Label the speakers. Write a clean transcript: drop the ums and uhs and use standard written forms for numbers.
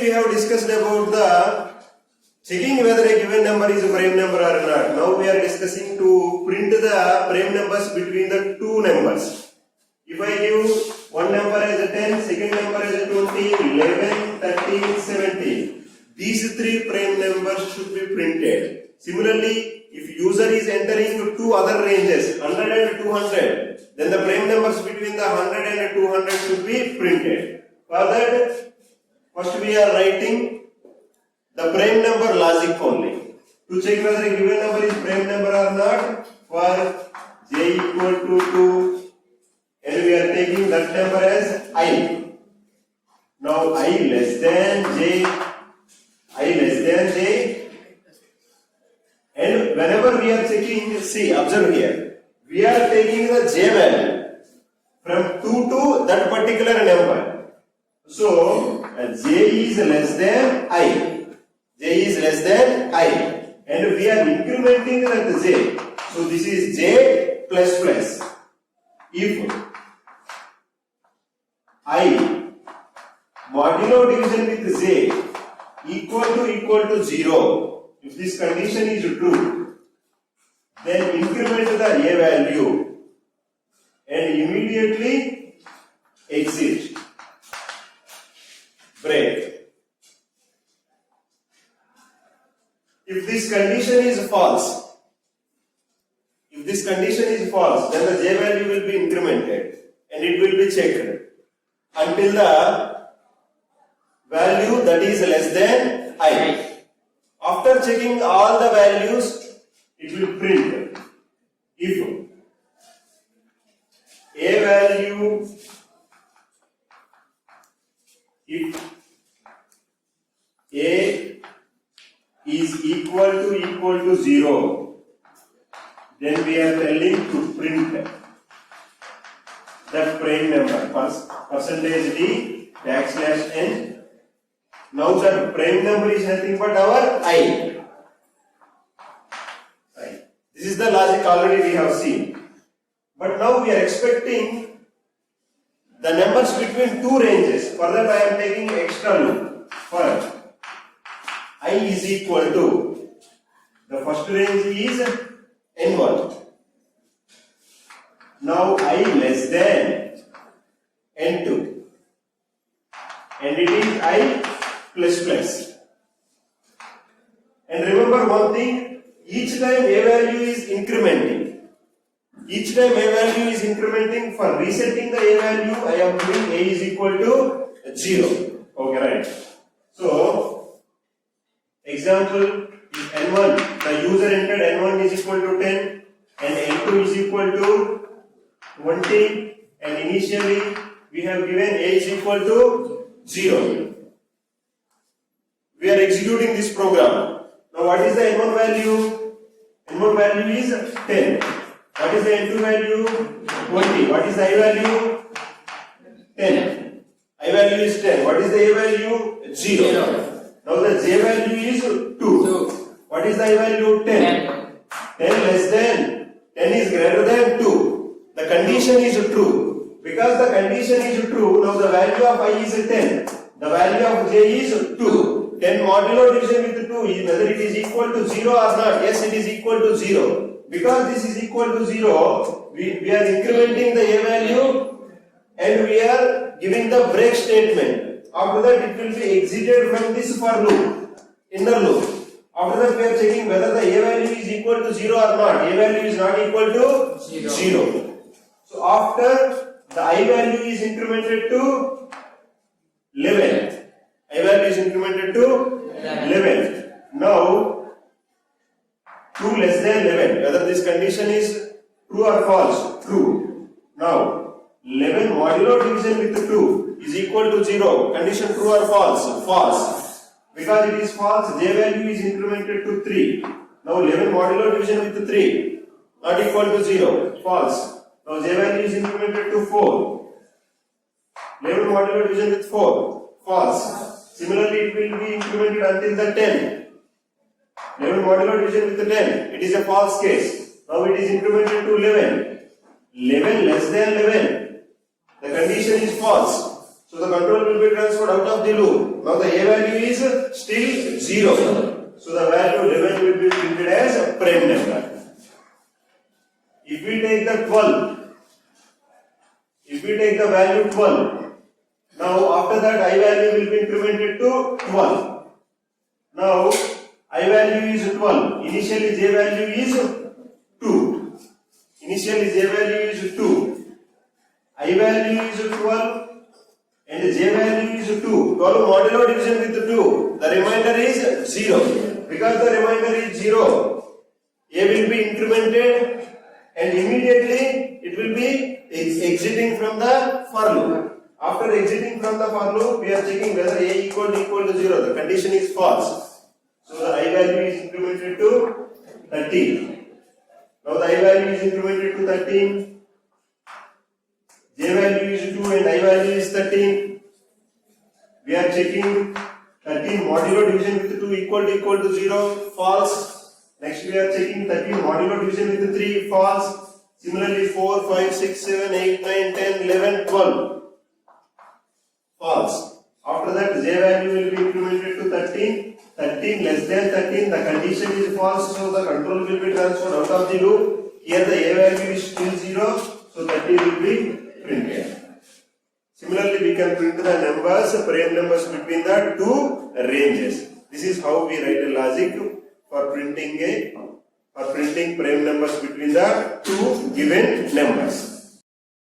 Speaker 1: we have discussed about the checking whether a given number is a prime number or not. Now we are discussing to print the prime numbers between the two numbers. If I give one number as a 10, second number as a 20, 11, 13, 17. These three prime numbers should be printed. Similarly, if user is entering two other ranges, 100 and 200, then the prime numbers between the 100 and 200 should be printed. For that, first we are writing the prime number logic only. To check whether a given number is prime number or not, for j equal to 2, and we are taking that number as I. Now I less than j, and whenever we are checking, see, observe here, we are taking the j value from 2 to that particular number. So j is less than I. J is less than I, and we are incrementing that j. So this is j plus plus. If I modulo division with j equal to 0, if this condition is true, then increment the a value and immediately exit, break. If this condition is false, then the j value will be incremented and it will be checked until the value that is less than I. After checking all the values, it will print. If a value, if a is equal to 0, then we are telling to print that prime number, percentage d backslash n. Now the prime number is nothing but our I. This is the logic already we have seen. But now we are expecting the numbers between two ranges. For that I am taking extra loop. For I is equal to, the first range is n1. Now I less than n2. And it is I plus plus. And remember one thing, each time a value is incrementing. For resetting the a value, I am doing a is equal to 0. Okay, right. So, example, if n1, the user entered n1 is equal to 10 and n2 is equal to 20, and initially we have given a is equal to 0. We are executing this program. Now what is the n1 value? n1 value is 10. What is the n2 value? 20. What is the I value? 10. I value is 10. What is the a value? 0. Now the j value is 2. What is the I value? 10. 10 less than, 10 is greater than 2. The condition is true. Because the condition is true, now the value of I is 10. The value of j is 2. 10 modulo division with 2 is whether it is equal to 0 or not. Yes, it is equal to 0. Because this is equal to 0, we are incrementing the a value and we are giving the break statement. After that, it will be exited from this for loop, inner loop. After that, we are checking whether the a value is equal to 0 or not. A value is not equal to 0. So, after the I value is incremented to 11. I value is incremented to 11. Now, 2 less than 11. Whether this condition is true or false? True. Now, 11 modulo division with 2 is equal to 0. Condition true or false? False. Because it is false, j value is incremented to 3. Now, 11 modulo division with 3 not equal to 0. False. Now, j value is incremented to 4. 11 modulo division with 4. False. Similarly, it will be incremented until the 10. 11 modulo division with the 10. It is a false case. Now it is incremented to 11. 11 less than 11. The condition is false. So the control will be transferred out of the loop. Now the A value is still 0. So the value 11 will be printed as a prime number. If we take the 12, if we take the value 12, now after that I value will be incremented to 12. Now I value is 12. Initially J value is 2. Initially J value is 2. I value is 12 and J value is 2. 12 modulo division with 2. The remainder is 0. Because the remainder is 0, A will be incremented and immediately it will be exiting from the for loop. After exiting from the for loop, we are checking whether A equal to 0. The condition is false. So the I value is incremented to 13. Now the I value is incremented to 13. J value is 2 and I value is 13. We are checking 13 modulo division with 2 equal to 0. False. Next we are checking 13 modulo division with 3. False. Similarly 4, 5, 6, 7, 8, 9, 10, 11, 12. False. After that J value will be incremented to 13. 13 less than 13, the condition is false, so the control will be transferred out of the loop. Here the A value is still 0, so 13 will be printed. Similarly, we can print the numbers, prime numbers between the two ranges. This is how we write a logic for printing prime numbers between the two given numbers.